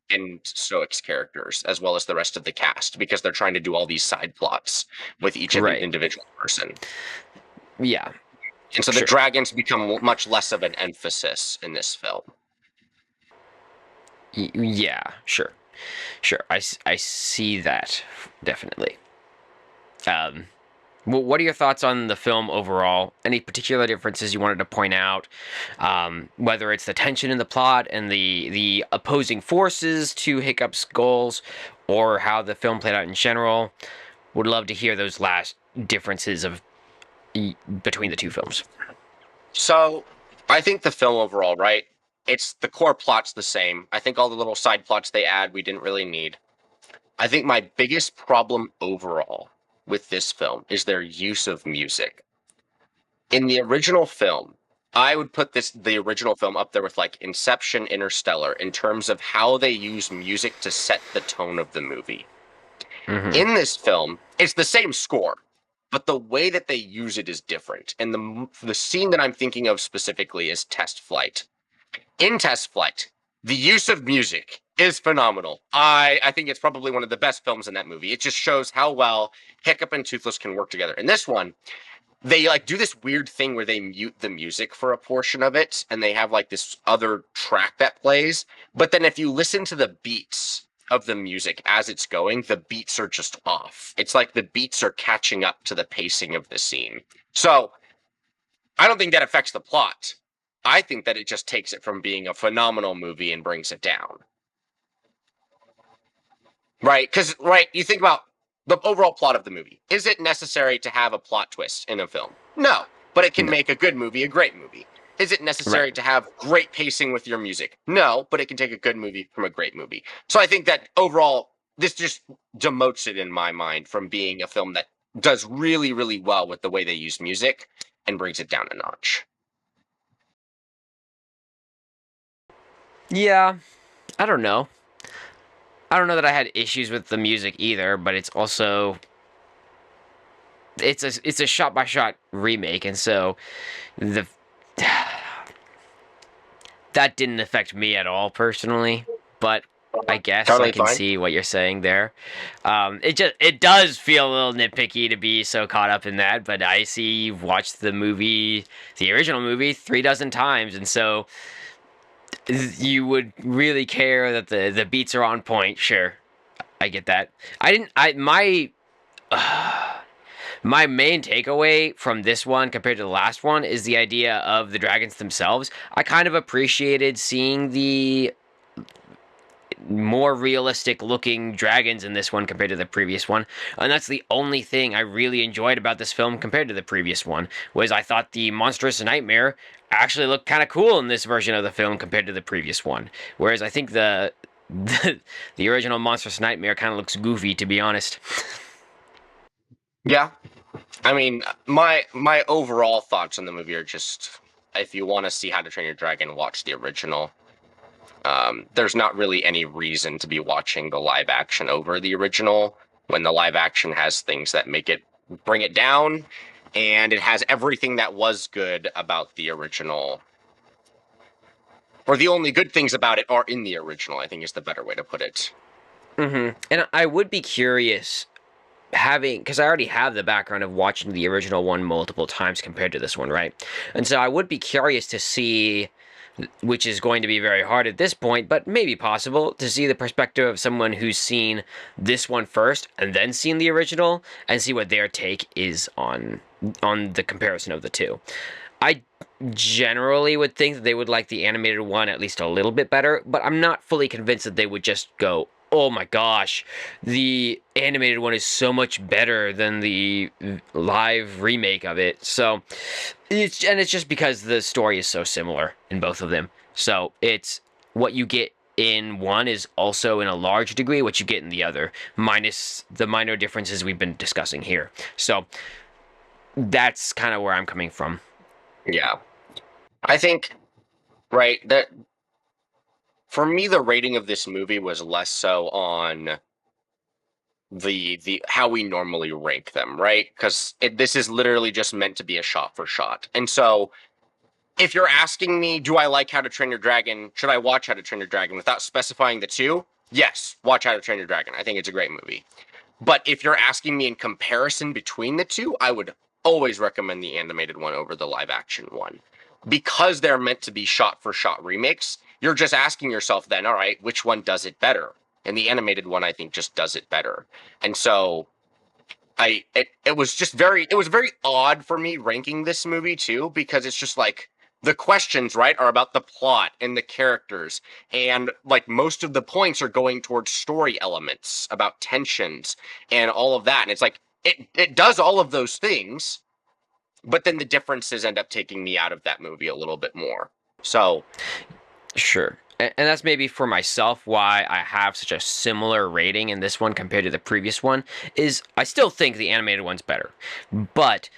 and Stoic's characters, as well as the rest of the cast, because they're trying to do all these side plots with each right. individual person. Yeah. And so the Sure. dragons become much less of an emphasis in this film. Yeah. Sure. Sure. I see that definitely. What are your thoughts on the film overall? Any particular differences you wanted to point out? Whether it's the tension in the plot and the opposing forces to Hiccup's goals, or how the film played out in general. Would love to hear those last differences of between the two films. So I think the film overall, right? It's the core plot's the same. I think all the little side plots they add we didn't really need. I think my biggest problem overall with this film is their use of music. In the original film, I would put the original film up there with like Inception, Interstellar in terms of how they use music to set the tone of the movie. Mm-hmm. In this film, it's the same score, but the way that they use it is different. And the scene that I'm thinking of specifically is Test Flight. In Test Flight, the use of music is phenomenal. I think it's probably one of the best films in that movie. It just shows how well Hiccup and Toothless can work together. In this one, they like do this weird thing where they mute the music for a portion of it, and they have like this other track that plays. But then if you listen to the beats of the music as it's going, the beats are just off. It's like the beats are catching up to the pacing of the scene. So I don't think that affects the plot. I think that it just takes it from being a phenomenal movie and brings it down. Right? Because, right, you think about the overall plot of the movie. Is it necessary to have a plot twist in a film? No. But it can No. make a good movie a great movie. Is it necessary Right. to have great pacing with your music? No, but it can take a good movie from a great movie. So I think that overall, this just demotes it in my mind from being a film that does really, really well with the way they use music and brings it down a notch. Yeah. I don't know. I don't know that I had issues with the music either, but it's also it's a shot by shot remake, and so the that didn't affect me at all personally. But I guess Totally I can fine. see what you're saying there. It does feel a little nitpicky to be so caught up in that, but I see you've watched the original movie 3 dozen times, and so you would really care that the beats are on point. Sure, I get that. I didn't. I my main takeaway from this one compared to the last one is the idea of the dragons themselves. I kind of appreciated seeing the more realistic looking dragons in this one compared to the previous one, and that's the only thing I really enjoyed about this film compared to the previous one. Was I thought the monstrous nightmare actually looked kind of cool in this version of the film compared to the previous one, whereas I think the original monstrous nightmare kind of looks goofy, to be honest. Yeah. I mean, my overall thoughts on the movie are just if you want to see How to Train Your Dragon, watch the original. There's not really any reason to be watching the live action over the original when the live action has things that bring it down, and it has everything that was good about the original. Or the only good things about it are in the original, I think is the better way to put it. And I would be curious because I already have the background of watching the original one multiple times compared to this one, right? And so I would be curious to see, which is going to be very hard at this point, but maybe possible, to see the perspective of someone who's seen this one first and then seen the original and see what their take is on the comparison of the two. I generally would think that they would like the animated one at least a little bit better, but I'm not fully convinced that they would just go, oh my gosh, the animated one is so much better than the live remake of it. So it's just because the story is so similar in both of them. So it's what you get in one is also in a large degree what you get in the other, minus the minor differences we've been discussing here. So that's kind of where I'm coming from. Yeah. I think, right, that for me, the rating of this movie was less so on the how we normally rank them, right? Because this is literally just meant to be a shot for shot. And so if you're asking me, do I like How to Train Your Dragon? Should I watch How to Train Your Dragon without specifying the two? Yes, watch How to Train Your Dragon. I think it's a great movie. But if you're asking me in comparison between the two, I would always recommend the animated one over the live action one. Because they're meant to be shot for shot remakes, you're just asking yourself then, all right, which one does it better? And the animated one, I think, just does it better. And so it was very odd for me ranking this movie too, because it's just like the questions, right, are about the plot and the characters, and like most of the points are going towards story elements about tensions and all of that. And it's like it does all of those things, but then the differences end up taking me out of that movie a little bit more. So Sure. And that's maybe for myself why I have such a similar rating in this one compared to the previous one, is I still think the animated one's better. But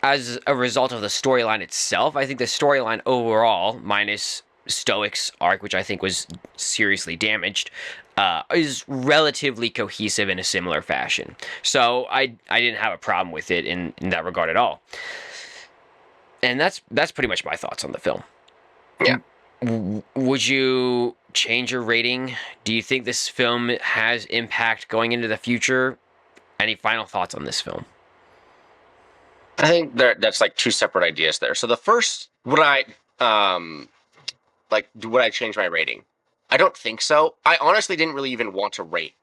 as a result of the storyline itself, I think the storyline overall, minus Stoic's arc, which I think was seriously damaged, is relatively cohesive in a similar fashion. So I didn't have a problem with it in that regard at all. And that's pretty much my thoughts on the film. yeah. Would you change your rating? Do you think this film has impact going into the future? Any final thoughts on this film? I think that's like two separate ideas there. So the first, would I would I change my rating? I don't think so. I honestly didn't really even want to rate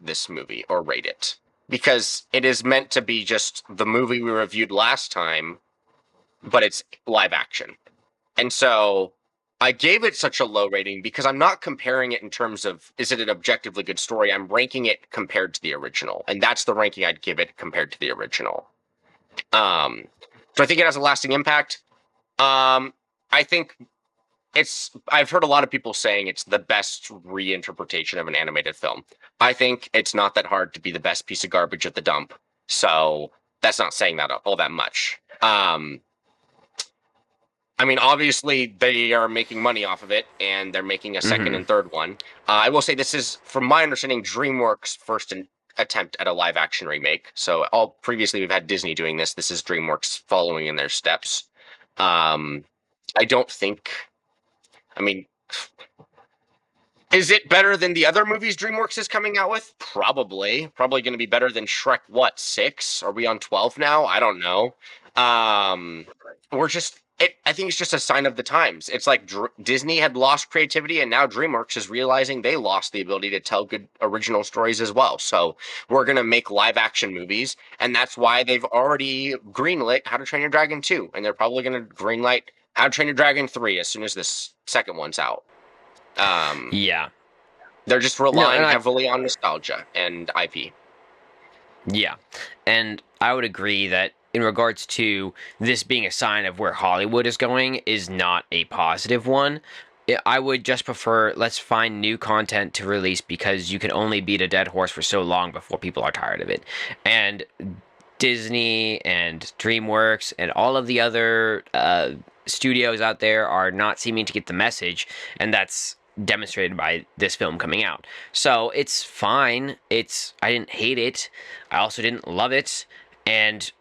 this movie or rate it, because it is meant to be just the movie we reviewed last time, but it's live action. And so I gave it such a low rating because I'm not comparing it in terms of, is it an objectively good story? I'm ranking it compared to the original. And that's the ranking I'd give it compared to the original. So I think it has a lasting impact. I think I've heard a lot of people saying it's the best reinterpretation of an animated film. I think it's not that hard to be the best piece of garbage at the dump. So that's not saying that all that much. I mean, obviously, they are making money off of it, and they're making a second and third one. I will say this is, from my understanding, DreamWorks' first attempt at a live-action remake. So previously we've had Disney doing this. This is DreamWorks following in their steps. I don't think... I mean... Is it better than the other movies DreamWorks is coming out with? Probably. Probably going to be better than Shrek, 6? Are we on 12 now? I don't know. I think it's just a sign of the times. It's like Disney had lost creativity, and now DreamWorks is realizing they lost the ability to tell good original stories as well. So we're going to make live action movies, and that's why they've already greenlit How to Train Your Dragon 2, and they're probably going to greenlight How to Train Your Dragon 3 as soon as this second one's out. Yeah. They're just relying heavily on nostalgia and IP. Yeah. And I would agree that in regards to this being a sign of where Hollywood is going is not a positive one. I would just prefer, let's find new content to release, because you can only beat a dead horse for so long before people are tired of it. And Disney and DreamWorks and all of the other studios out there are not seeming to get the message, and that's demonstrated by this film coming out. So it's fine. I didn't hate it. I also didn't love it. And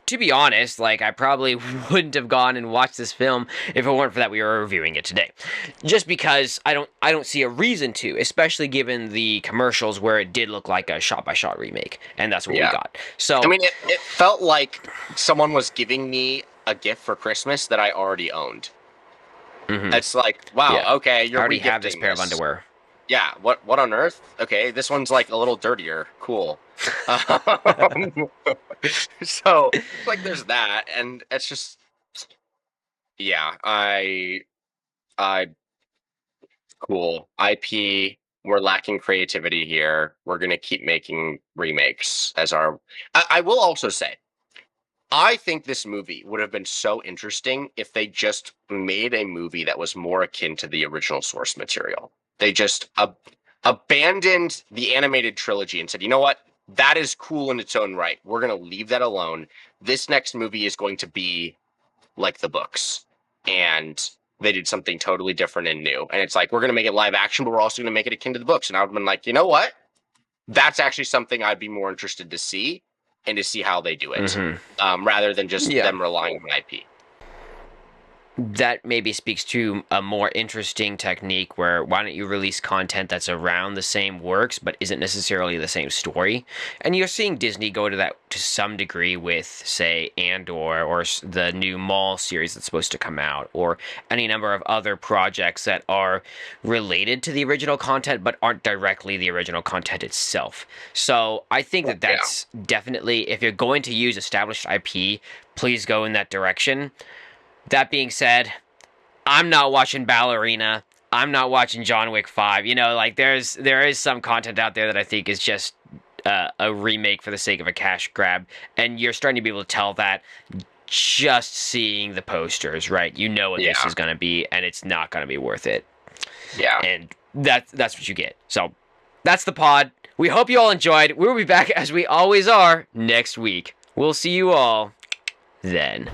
to be honest, I probably wouldn't have gone and watched this film if it weren't for that we were reviewing it today. Just because I don't see a reason to, especially given the commercials where it did look like a shot-by-shot remake, and that's what we got. So I mean, it felt like someone was giving me a gift for Christmas that I already owned. Mm-hmm. It's like, wow, okay, you're I already have this pair of underwear. Yeah, what on earth? Okay, this one's like a little dirtier. Cool. So, there's that, and it's just... Yeah, I cool. IP, we're lacking creativity here. We're gonna keep making remakes as our. I will also say, I think this movie would have been so interesting if they just made a movie that was more akin to the original source material. They just abandoned the animated trilogy and said, you know what? That is cool in its own right. We're going to leave that alone. This next movie is going to be like the books. And they did something totally different and new. And it's like, we're going to make it live action, but we're also going to make it akin to the books. And I would have been like, you know what? That's actually something I'd be more interested to see and to see how they do it, rather than just them relying on IP. That maybe speaks to a more interesting technique where why don't you release content that's around the same works but isn't necessarily the same story? And you're seeing Disney go to that to some degree with, say, Andor or the new Maul series that's supposed to come out, or any number of other projects that are related to the original content but aren't directly the original content itself. So I think that that's definitely, if you're going to use established IP, please go in that direction. That being said, I'm not watching Ballerina. I'm not watching John Wick 5. You know, like there is some content out there that I think is just a remake for the sake of a cash grab, and you're starting to be able to tell that just seeing the posters, right? You know what this is going to be, and it's not going to be worth it. Yeah. And that's what you get. So that's the pod. We hope you all enjoyed. We'll be back, as we always are, next week. We'll see you all then.